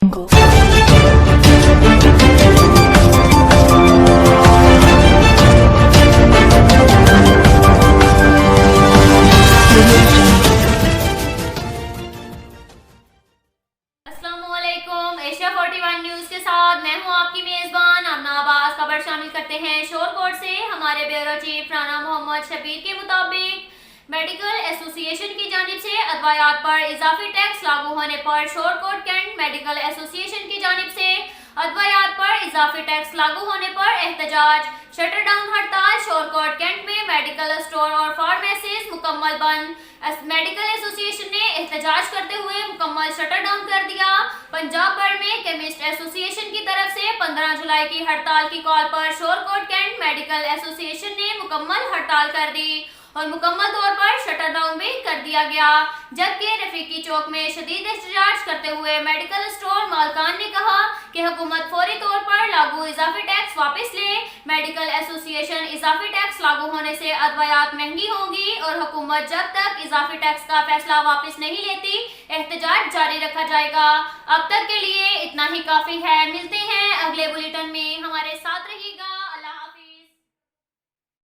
अस्सलामुअलैकुम, Asia 41 news के साथ मैं हूं आपकी मेजबान आमना आबास। खबर शामिल करते हैं शोरकोट से। हमारे ब्यूरो चीफ राना मोहम्मद शबीर के मुताबिक मेडिकल एसोसिएशन की जानिब से अदवायात पर इजाफी टैक्स लागू होने पर शोरकोट कैंट मेडिकल एसोसिएशन की जानिब से अदवायात पर इजाफी टैक्स लागू होने पर एहतजाज, शटर डाउन हड़ताल। शोरकोट कैंट में मेडिकल स्टोर और फार्मेसीज मुकम्मल बंद। मेडिकल एसोसिएशन ने एहतजाज करते हुए मुकम्मल शटर डाउन कर दिया। पंजाब भर में केमिस्ट एसोसिएशन की तरफ से 15 जुलाई की हड़ताल की कॉल पर शोरकोट कैंट मेडिकल एसोसिएशन ने मुकम्मल हड़ताल कर दी और मुकम्मल तौर पर शटर डाउन भी कर दिया गया। जबकि रफीकी चौक में शदीद एहतजाज करते हुए मेडिकल स्टोर मालकान ने कहा कि हुकूमत फौरी तौर पर लागू इजाफी टैक्स वापस ले। मेडिकल एसोसिएशन इजाफी टैक्स लागू होने से अदवायात महंगी होंगी और हुकूमत जब तक इजाफी टैक्स का फैसला वापस नहीं लेती एहतजाज जारी रखा जाएगा। अब तक के लिए इतना ही काफी है। मिलते हैं अगले बुलेटिन में। हमारे